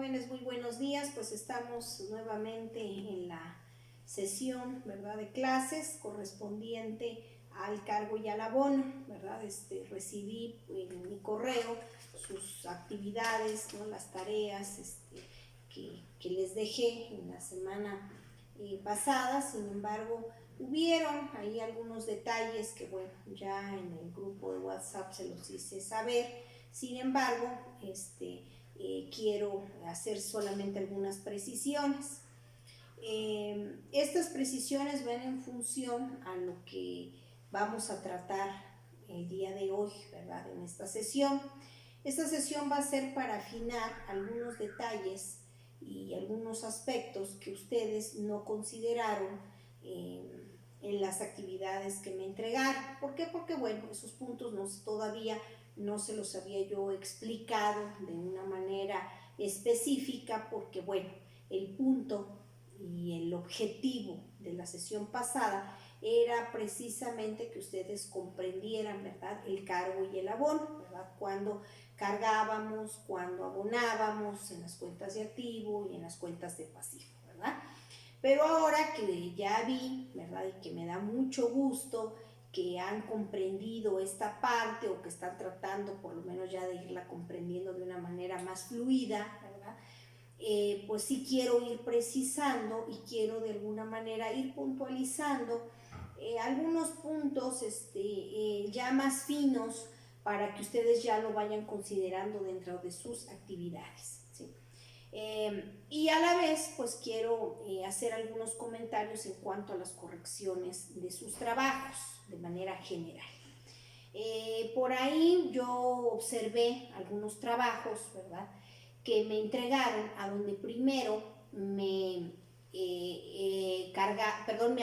Jóvenes, muy buenos días. Pues estamos nuevamente en la sesión, ¿verdad?, de clases correspondiente al cargo y al abono, ¿verdad? Recibí en mi correo sus actividades, ¿no?, las tareas que les dejé en la semana pasada. Sin embargo, hubieron ahí algunos detalles que, bueno, ya en el grupo de WhatsApp se los hice saber. Sin embargo, quiero hacer solamente algunas precisiones. Estas precisiones van en función a lo que vamos a tratar el día de hoy, ¿verdad?, en esta sesión. Esta sesión va a ser para afinar algunos detalles y algunos aspectos que ustedes no consideraron en las actividades que me entregaron. ¿Por qué? Porque, bueno, esos puntos todavía no se los había yo explicado de una manera específica, porque, bueno, el punto y el objetivo de la sesión pasada era precisamente que ustedes comprendieran, ¿verdad?, el cargo y el abono, ¿verdad?, cuando cargábamos, cuando abonábamos en las cuentas de activo y en las cuentas de pasivo, ¿verdad? Pero ahora que ya vi, ¿verdad?, y que me da mucho gusto que han comprendido esta parte, o que están tratando por lo menos ya de irla comprendiendo de una manera más fluida, ¿verdad?, pues sí quiero ir precisando y quiero de alguna manera ir puntualizando algunos puntos ya más finos, para que ustedes ya lo vayan considerando dentro de sus actividades, ¿sí? Y a la vez, pues quiero hacer algunos comentarios en cuanto a las correcciones de sus trabajos de manera general. Por ahí yo observé algunos trabajos, ¿verdad?, que me entregaron, a donde primero me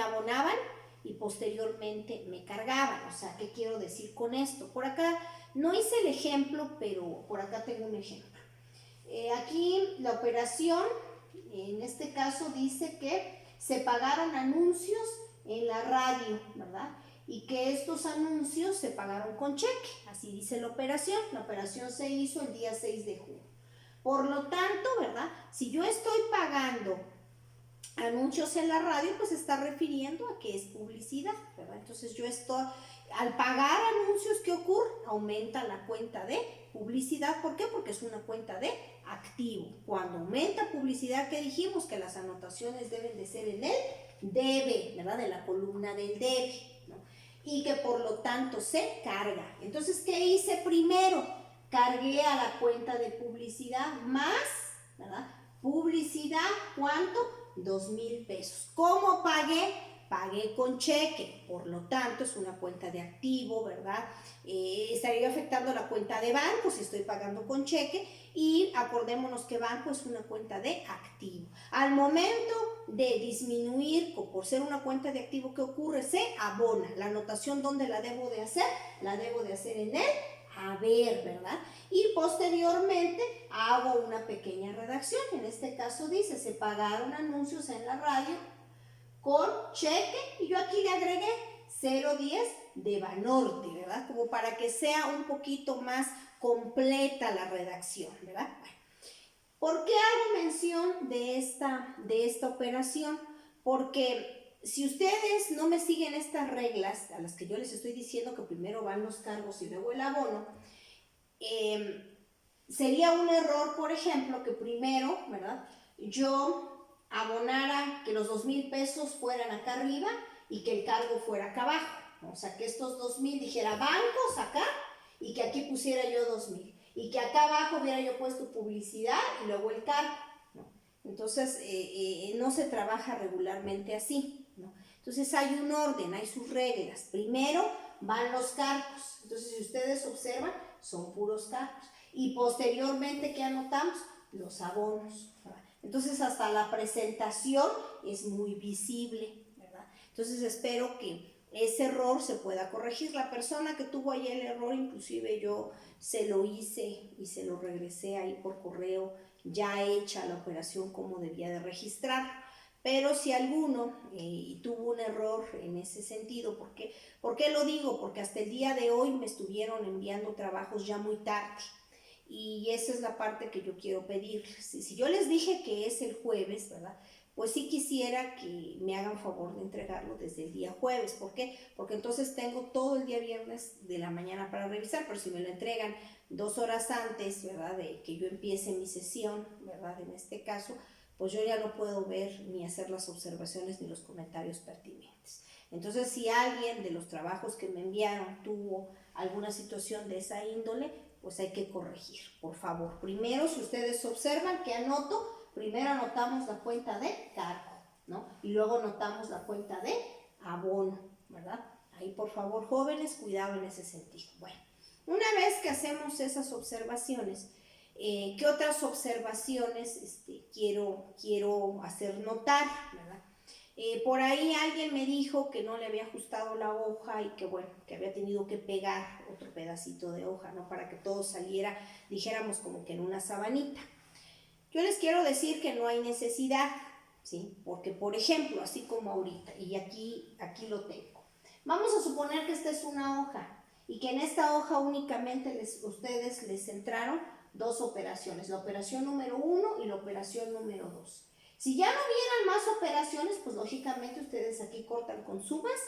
abonaban y posteriormente me cargaban. O sea, ¿qué quiero decir con esto? Por acá no hice el ejemplo, pero por acá tengo un ejemplo. Aquí la operación, en este caso, dice que se pagaron anuncios en la radio, ¿verdad?, y que estos anuncios se pagaron con cheque. Así dice la operación. La operación se hizo el día 6 de junio. Por lo tanto, ¿verdad?, si yo estoy pagando anuncios en la radio, pues está refiriendo a que es publicidad, ¿verdad? Entonces yo estoy, al pagar anuncios, ¿qué ocurre? Aumenta la cuenta de publicidad. ¿Por qué? Porque es una cuenta de activo. Cuando aumenta publicidad, ¿qué dijimos? Que las anotaciones deben de ser en el debe, ¿verdad?, de la columna del debe, ¿no? Y que por lo tanto se carga. Entonces, ¿qué hice primero? Cargué a la cuenta de publicidad más, ¿verdad?, publicidad, ¿cuánto? 2,000 pesos. ¿Cómo pagué? Pagué con cheque, por lo tanto es una cuenta de activo, ¿verdad? Estaría afectando la cuenta de banco si estoy pagando con cheque, y acordémonos que banco es una cuenta de activo. Al momento de disminuir, por ser una cuenta de activo, ¿qué ocurre? Se abona. La anotación, ¿dónde la debo de hacer? La debo de hacer en el haber, ¿verdad? Y posteriormente hago una pequeña redacción. En este caso dice: se pagaron anuncios en la radio con cheque, y yo aquí le agregué 010 de Banorte, ¿verdad?, como para que sea un poquito más completa la redacción, ¿verdad? Bueno, ¿por qué hago mención de esta operación? Porque si ustedes no me siguen estas reglas, a las que yo les estoy diciendo, que primero van los cargos y luego el abono, sería un error, por ejemplo, que primero, ¿verdad?, yo abonara, que los 2,000 pesos fueran acá arriba y que el cargo fuera acá abajo. O sea, que estos 2,000 dijera bancos acá, y que aquí pusiera yo 2,000, y que acá abajo hubiera yo puesto publicidad y luego el cargo, ¿no? Entonces, no se trabaja regularmente así, ¿no? Entonces hay un orden, hay sus reglas. Primero van los cargos. Entonces, si ustedes observan, son puros cargos. Y posteriormente, ¿qué anotamos? Los abonos, ¿verdad? Entonces, hasta la presentación es muy visible, ¿verdad? Entonces, espero que ese error se pueda corregir. La persona que tuvo ahí el error, inclusive yo se lo hice y se lo regresé ahí por correo, ya hecha la operación como debía de registrar. Pero si alguno tuvo un error en ese sentido, ¿por qué lo digo? Porque hasta el día de hoy me estuvieron enviando trabajos ya muy tarde. Y esa es la parte que yo quiero pedirles. Si yo les dije que es el jueves, ¿verdad? Pues sí quisiera que me hagan favor de entregarlo desde el día jueves. ¿Por qué? Porque entonces tengo todo el día viernes de la mañana para revisar, pero si me lo entregan 2 horas antes, ¿verdad? De que yo empiece mi sesión, ¿verdad? En este caso, pues yo ya no puedo ver ni hacer las observaciones ni los comentarios pertinentes. Entonces, si alguien de los trabajos que me enviaron tuvo alguna situación de esa índole, pues hay que corregir, por favor. Primero, si ustedes observan que anoto, primero anotamos la cuenta de cargo, ¿no? Y luego anotamos la cuenta de abono, ¿verdad? Ahí, por favor, jóvenes, cuidado en ese sentido. Bueno, una vez que hacemos esas observaciones, ¿qué otras observaciones quiero hacer notar, ¿verdad? Por ahí alguien me dijo que no le había ajustado la hoja y que bueno, que había tenido que pegar otro pedacito de hoja, ¿no? Para que todo saliera, dijéramos, como que en una sabanita. Yo les quiero decir que no hay necesidad, ¿sí? Porque, por ejemplo, así como ahorita, y aquí lo tengo. Vamos a suponer que esta es una hoja y que en esta hoja únicamente ustedes les entraron 2 operaciones, la operación número 1 y la operación número 2. Si ya no vieran más operaciones, pues lógicamente ustedes aquí cortan con sumas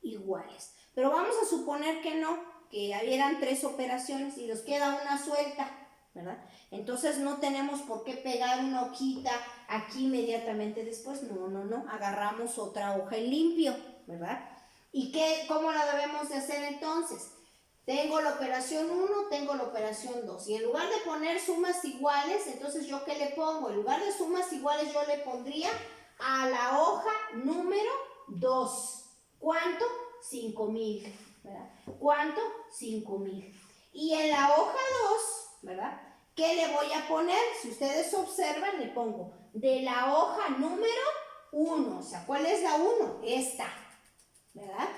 iguales. Pero vamos a suponer que no, que hubieran 3 operaciones y nos queda una suelta, ¿verdad? Entonces no tenemos por qué pegar una hojita aquí inmediatamente después, no, agarramos otra hoja en limpio, ¿verdad? ¿Y cómo la debemos de hacer entonces? Tengo la operación 1, tengo la operación 2. Y en lugar de poner sumas iguales, entonces ¿yo qué le pongo? En lugar de sumas iguales, yo le pondría a la hoja número 2. ¿Cuánto? 5,000, ¿verdad? ¿Cuánto? 5,000. Y en la hoja 2, ¿verdad? ¿Qué le voy a poner? Si ustedes observan, le pongo de la hoja número 1. O sea, ¿cuál es la 1? Esta, ¿verdad?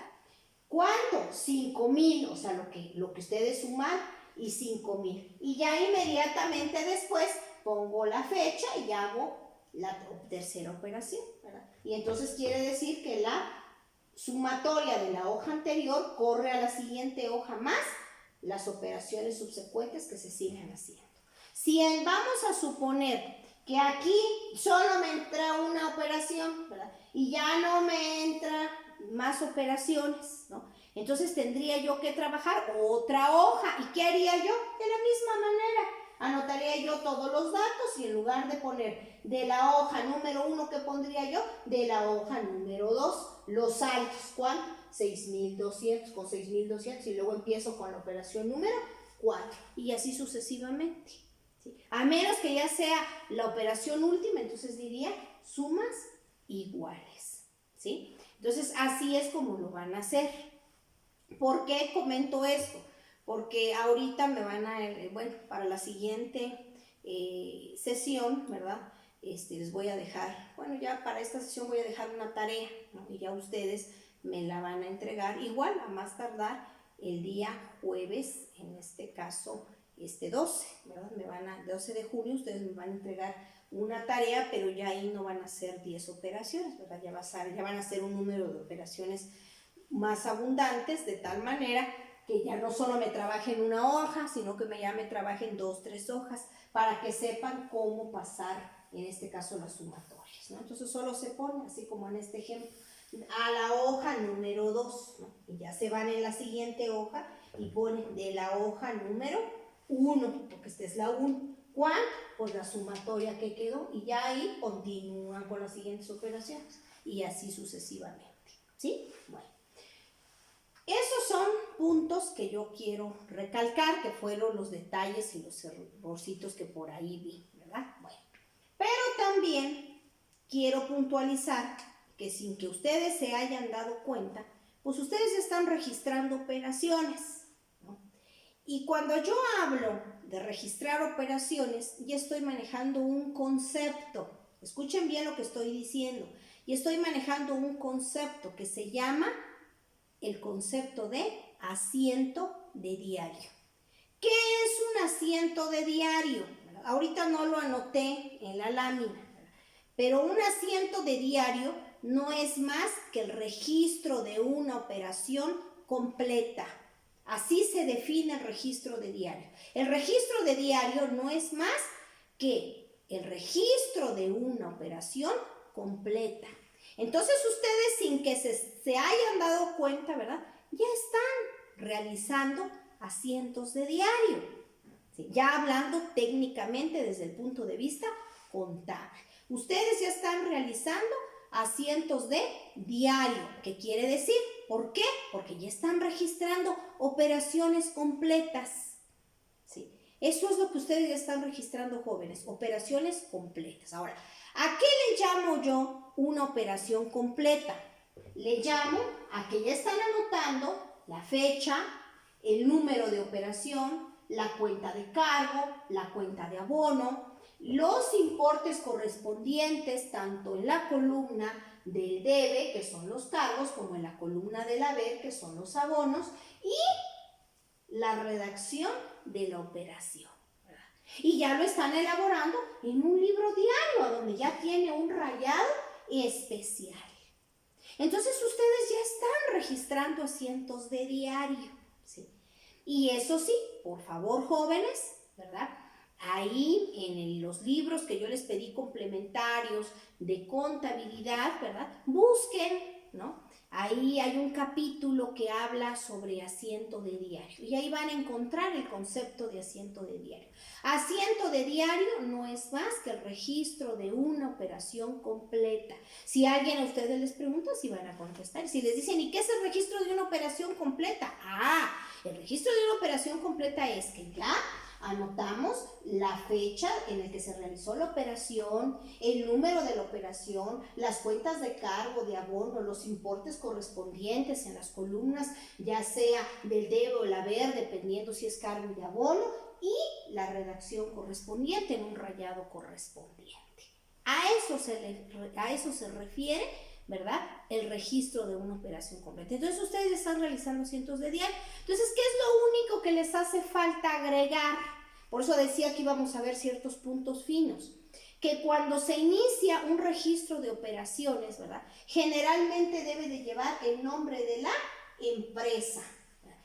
¿Cuánto? 5,000, o sea, lo que ustedes suman y 5,000. Y ya inmediatamente después pongo la fecha y hago la tercera operación, ¿verdad? Y entonces quiere decir que la sumatoria de la hoja anterior corre a la siguiente hoja más las operaciones subsecuentes que se siguen haciendo. Si vamos a suponer que aquí solo me entra una operación, ¿verdad? Y ya no me entra más operaciones, ¿no? Entonces tendría yo que trabajar otra hoja. ¿Y qué haría yo? De la misma manera. Anotaría yo todos los datos y en lugar de poner de la hoja número 1, ¿qué pondría yo? De la hoja número 2, los saltos. ¿Cuánto? 6,200 con 6,200 y luego empiezo con la operación número 4 y así sucesivamente, ¿sí? A menos que ya sea la operación última, entonces diría sumas iguales, ¿sí? Entonces así es como lo van a hacer. ¿Por qué comento esto? Porque ahorita me van a, bueno, para la siguiente sesión, ¿verdad? Les voy a dejar, bueno, ya para esta sesión voy a dejar una tarea, ¿no? Y ya ustedes me la van a entregar igual, a más tardar el día jueves, en este caso, 12, ¿verdad? 12 de junio, ustedes me van a entregar una tarea, pero ya ahí no van a ser 10 operaciones, ¿verdad? Ya van a ser un número de operaciones más abundantes, de tal manera que ya no solo me trabaje en una hoja, sino que ya me trabaje en 2, 3 hojas, para que sepan cómo pasar, en este caso, las sumatorias, ¿no? Entonces solo se pone, así como en este ejemplo, a la hoja número 2, ¿no? Y ya se van en la siguiente hoja y ponen de la hoja número 1, porque esta es la 1. ¿Cuánto? Pues la sumatoria que quedó, y ya ahí continúan con las siguientes operaciones, y así sucesivamente, ¿sí? Bueno. Esos son puntos que yo quiero recalcar, que fueron los detalles y los errorcitos que por ahí vi, ¿verdad? Bueno, pero también quiero puntualizar que sin que ustedes se hayan dado cuenta, pues ustedes están registrando operaciones, ¿no? Y cuando yo hablo de registrar operaciones, ya estoy manejando un concepto. Escuchen bien lo que estoy diciendo. Y estoy manejando un concepto que se llama el concepto de asiento de diario. ¿Qué es un asiento de diario? Ahorita no lo anoté en la lámina, pero un asiento de diario no es más que el registro de una operación completa. Así se define el registro de diario. El registro de diario no es más que el registro de una operación completa. Entonces ustedes, sin que se hayan dado cuenta, ¿verdad?, ya están realizando asientos de diario. ¿Sí? Ya hablando técnicamente desde el punto de vista contable. Ustedes ya están realizando asientos de diario. ¿Qué quiere decir? ¿Por qué? Porque ya están registrando operaciones completas. ¿Sí? Eso es lo que ustedes ya están registrando, jóvenes, operaciones completas. Ahora, ¿a qué le llamo yo una operación completa? Le llamo a que ya están anotando la fecha, el número de operación, la cuenta de cargo, la cuenta de abono, los importes correspondientes tanto en la columna del debe, que son los cargos, como en la columna del haber, que son los abonos, y la redacción de la operación. Y ya lo están elaborando en un libro diario, donde ya tiene un rayado especial. Entonces ustedes ya están registrando asientos de diario, ¿sí? Y eso sí, por favor, jóvenes, ¿verdad?, ahí en los libros que yo les pedí complementarios de contabilidad, ¿verdad?, busquen, ¿no? Ahí hay un capítulo que habla sobre asiento de diario y ahí van a encontrar el concepto de asiento de diario. Asiento de diario no es más que el registro de una operación completa. Si alguien a ustedes les pregunta, si van a contestar. Si les dicen, ¿y qué es el registro de una operación completa? El registro de una operación completa es que ya anotamos la fecha en la que se realizó la operación, el número de la operación, las cuentas de cargo, de abono, los importes correspondientes en las columnas, ya sea del debe o el haber, dependiendo si es cargo y de abono, y la redacción correspondiente en un rayado correspondiente. A eso se refiere, ¿verdad?, el registro de una operación completa. Entonces ustedes están realizando cientos de diario. Entonces, ¿qué es lo único que les hace falta agregar? Por eso decía que íbamos a ver ciertos puntos finos. Que cuando se inicia un registro de operaciones, ¿verdad?, generalmente debe de llevar el nombre de la empresa.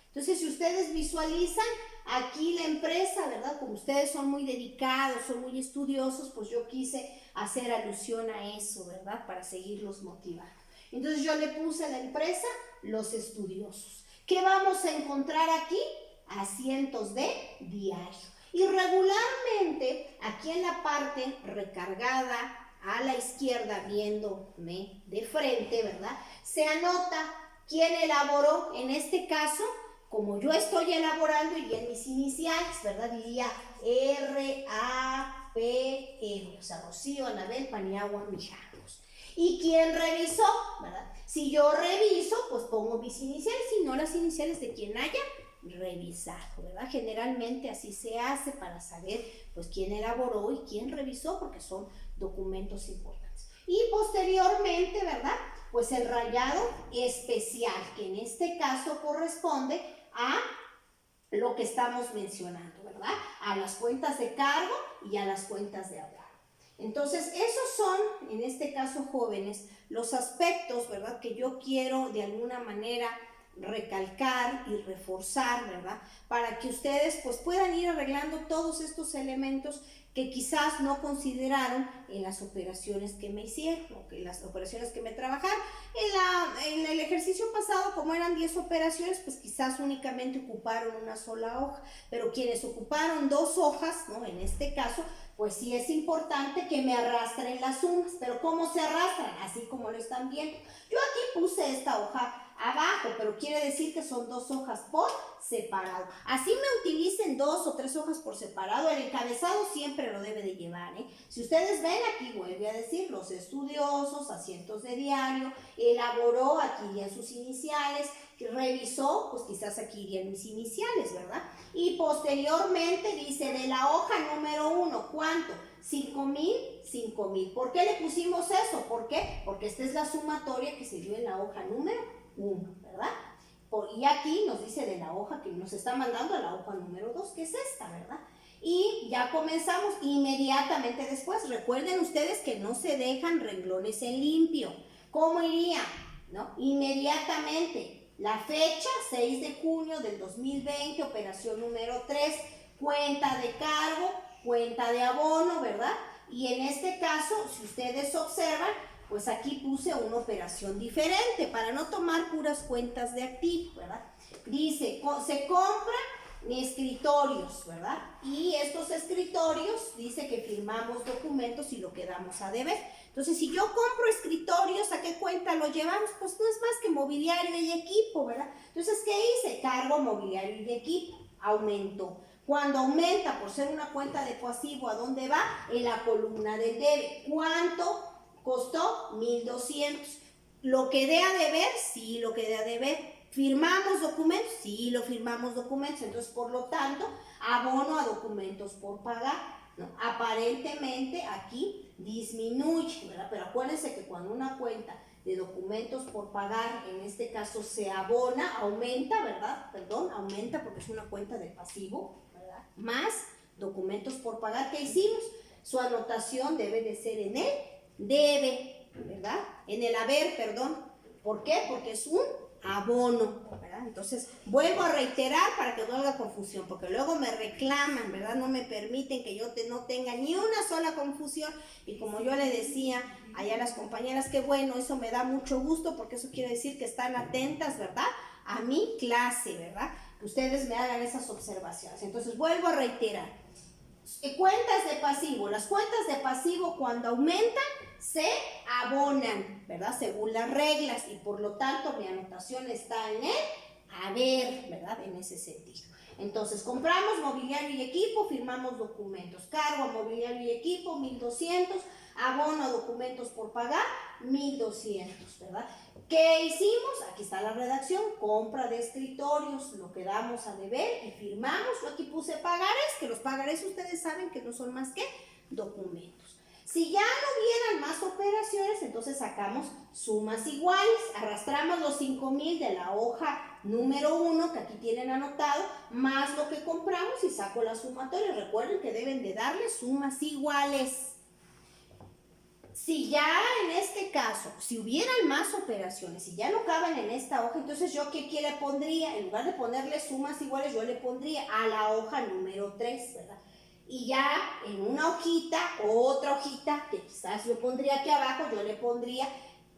Entonces, si ustedes visualizan aquí la empresa, ¿verdad?, como ustedes son muy dedicados, son muy estudiosos, pues yo quise hacer alusión a eso, ¿verdad?, para seguirlos motivando. Entonces yo le puse a la empresa Los Estudiosos. ¿Qué vamos a encontrar aquí? Asientos de diario. Y regularmente, aquí en la parte recargada a la izquierda, viéndome de frente, ¿verdad?, se anota quién elaboró, en este caso, como yo estoy elaborando y en mis iniciales, ¿verdad?, diría R-A-P-R, o sea, Rocío, Anabel, Paniagua, Mijangos. ¿Y quién revisó? ¿Verdad? Si yo reviso, pues pongo mis iniciales y no las iniciales de quien haya revisado, ¿verdad? Generalmente así se hace para saber, pues, quién elaboró y quién revisó, porque son documentos importantes. Y posteriormente, ¿verdad?, pues el rayado especial, que en este caso corresponde a lo que estamos mencionando, ¿verdad?, a las cuentas de cargo y a las cuentas de abono. Entonces, esos son, en este caso, jóvenes, los aspectos, ¿verdad?, que yo quiero de alguna manera recalcar y reforzar, ¿verdad?, para que ustedes pues puedan ir arreglando todos estos elementos que quizás no consideraron en las operaciones que me hicieron, o que las operaciones que me trabajaron. En el ejercicio pasado, como eran 10 operaciones, pues quizás únicamente ocuparon una sola hoja, pero quienes ocuparon 2 hojas, ¿no?, en este caso, pues sí es importante que me arrastren las sumas. Pero ¿cómo se arrastran? Así como lo están viendo. Yo aquí puse esta hoja abajo, pero quiere decir que son 2 hojas por separado. Así me utilicen 2 o 3 hojas por separado, el encabezado siempre lo debe de llevar, ¿eh? Si ustedes ven aquí, vuelve a decir, Los Estudiosos, asientos de diario, elaboró, aquí irían sus iniciales, revisó, pues quizás aquí irían mis iniciales, ¿verdad? Y posteriormente dice, de la hoja número 1, ¿cuánto? 5,000, 5,000. ¿Por qué le pusimos eso? ¿Por qué? Porque esta es la sumatoria que se dio en la hoja número 1, ¿verdad? Y aquí nos dice de la hoja que nos está mandando a la hoja número 2, que es esta, ¿verdad? Y ya comenzamos inmediatamente después. Recuerden ustedes que no se dejan renglones en limpio. ¿Cómo iría? ¿No? Inmediatamente La fecha, 6 de junio del 2020, operación número 3, cuenta de cargo, cuenta de abono, ¿verdad? Y en este caso, si ustedes observan, pues aquí puse una operación diferente para no tomar puras cuentas de activo, ¿verdad? Dice, se compra escritorios, ¿verdad? Y estos escritorios, dice que firmamos documentos y lo quedamos a deber. Entonces, si yo compro escritorios, ¿a qué cuenta lo llevamos? Pues no es más que mobiliario y equipo, ¿verdad? Entonces, ¿qué hice? Cargo mobiliario y equipo, aumentó. Cuando aumenta por ser una cuenta de pasivo, ¿a dónde va? En la columna del debe. ¿Cuánto costó? 1,200. ¿Lo quedé a deber? Sí, lo quedé a deber. ¿Firmamos documentos? Sí, lo firmamos documentos. Entonces, por lo tanto, abono a documentos por pagar. ¿No? Aparentemente aquí disminuye, ¿verdad? Pero acuérdense que cuando una cuenta de documentos por pagar, en este caso se abona, aumenta, ¿verdad? Perdón, aumenta porque es una cuenta de pasivo, ¿verdad? Más documentos por pagar que hicimos. Su anotación debe de ser en el debe, ¿verdad? En el haber, perdón. ¿Por qué? Porque es un abono, ¿verdad? Entonces, vuelvo a reiterar para que no haga confusión, porque luego me reclaman, ¿verdad? No me permiten que yo no tenga ni una sola confusión, y como yo le decía allá a las compañeras, que bueno, eso me da mucho gusto, porque eso quiere decir que están atentas, ¿verdad? A mi clase, ¿verdad? Que ustedes me hagan esas observaciones. Entonces, vuelvo a reiterar. Cuentas de pasivo. Las cuentas de pasivo cuando aumentan se abonan, ¿verdad? Según las reglas, y por lo tanto mi anotación está en el haber, ¿verdad? En ese sentido. Entonces, compramos mobiliario y equipo, firmamos documentos. Cargo a mobiliario y equipo, 1,200. Abono a documentos por pagar, 1,200, ¿verdad? ¿Qué hicimos? Aquí está la redacción, compra de escritorios, lo quedamos a deber y firmamos. Yo aquí puse pagares, que los pagares ustedes saben que no son más que documentos. Si ya no hubieran más operaciones, entonces sacamos sumas iguales, arrastramos los 5,000 de la hoja número 1, que aquí tienen anotado, más lo que compramos y saco la sumatoria. Recuerden que deben de darle sumas iguales. Si ya en este caso, si hubieran más operaciones, si ya no caben en esta hoja, entonces yo ¿qué le pondría? En lugar de ponerle sumas iguales, yo le pondría a la hoja número 3, ¿verdad? Y ya en una hojita, otra hojita, que quizás yo pondría aquí abajo, yo le pondría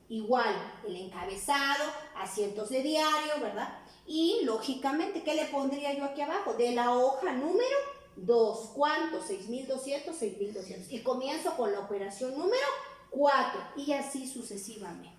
igual el encabezado, asientos de diario, ¿verdad? Y lógicamente, ¿qué le pondría yo aquí abajo? De la hoja número 2, ¿cuánto? 6,200, 6,200. Y comienzo con la operación número 4 y así sucesivamente.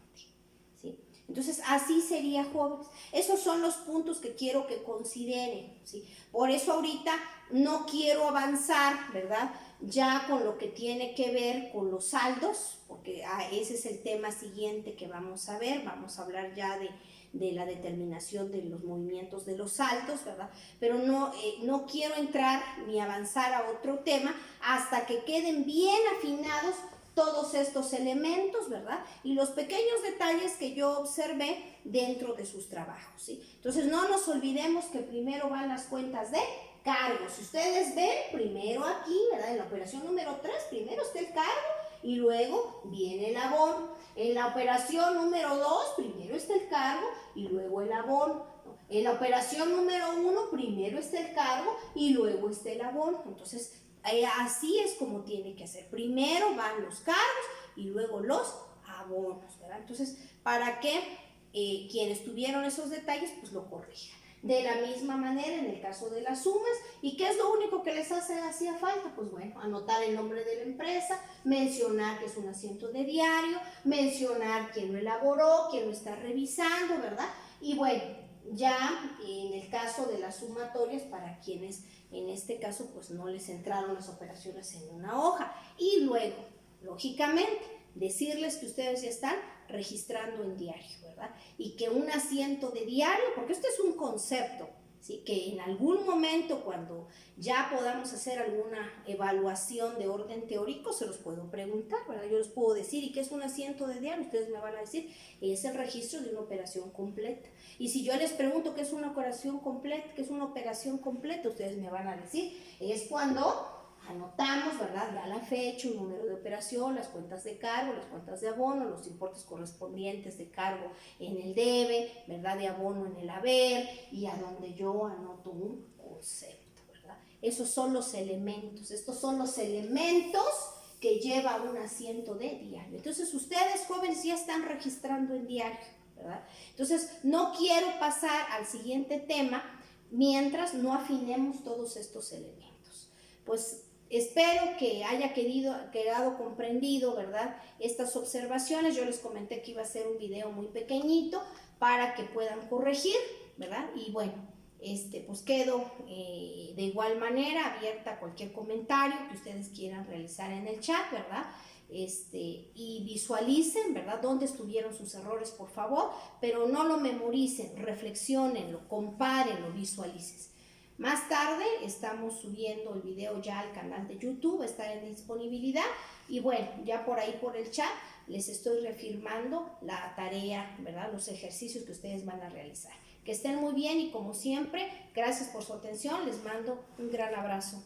¿Sí? Entonces, así sería, jóvenes. Esos son los puntos que quiero que consideren. ¿Sí? Por eso ahorita no quiero avanzar, ¿verdad? Ya con lo que tiene que ver con los saldos, porque ese es el tema siguiente que vamos a ver. Vamos a hablar ya de la determinación de los movimientos de los saldos, ¿verdad? Pero no quiero entrar ni avanzar a otro tema hasta que queden bien afinados todos estos elementos, ¿verdad? Y los pequeños detalles que yo observé dentro de sus trabajos, ¿sí? Entonces, no nos olvidemos que primero van las cuentas de cargos. Si ustedes ven, primero aquí, ¿verdad? En la operación número 3, primero está el cargo y luego viene el abono. En la operación número 2, primero está el cargo y luego el abono. En la operación número 1, primero está el cargo y luego está el abono. Entonces, así es como tiene que ser. Primero van los cargos y luego los abonos, ¿verdad? Entonces, para que quienes tuvieron esos detalles, pues lo corrijan. De la misma manera, en el caso de las sumas, ¿y qué es lo único que les hacía falta? Pues bueno, anotar el nombre de la empresa, mencionar que es un asiento de diario, mencionar quién lo elaboró, quién lo está revisando, ¿verdad? Y bueno, ya en el caso de las sumatorias, para quienes en este caso pues no les entraron las operaciones en una hoja. Y luego, lógicamente, decirles que ustedes ya están registrando en diario, ¿verdad? Y que un asiento de diario, porque este es un concepto, ¿sí? Que en algún momento cuando ya podamos hacer alguna evaluación de orden teórico, se los puedo preguntar, ¿verdad? Yo les puedo decir, ¿y qué es un asiento de diario? Ustedes me van a decir, es el registro de una operación completa. Y si yo les pregunto qué es una operación completa, ustedes me van a decir, es cuando anotamos, ¿verdad? Ya la fecha, un número de operación, las cuentas de cargo, las cuentas de abono, los importes correspondientes de cargo en el debe, ¿verdad? De abono en el haber, y a donde yo anoto un concepto, ¿verdad? Esos son los elementos, estos son los elementos que lleva un asiento de diario. Entonces, ustedes, jóvenes, ya están registrando en diario, ¿verdad? Entonces, no quiero pasar al siguiente tema mientras no afinemos todos estos elementos. Pues espero que haya quedado comprendido, ¿verdad? Estas observaciones. Yo les comenté que iba a ser un video muy pequeñito para que puedan corregir, ¿verdad? Y bueno, pues quedo de igual manera abierta a cualquier comentario que ustedes quieran realizar en el chat, ¿verdad? Y visualicen, ¿verdad?, dónde estuvieron sus errores, por favor, pero no lo memoricen, reflexionenlo, compárenlo, visualicen. Más tarde estamos subiendo el video ya al canal de YouTube, está en disponibilidad, y bueno, ya por ahí por el chat les estoy reafirmando la tarea, ¿verdad?, los ejercicios que ustedes van a realizar. Que estén muy bien y como siempre, gracias por su atención, les mando un gran abrazo.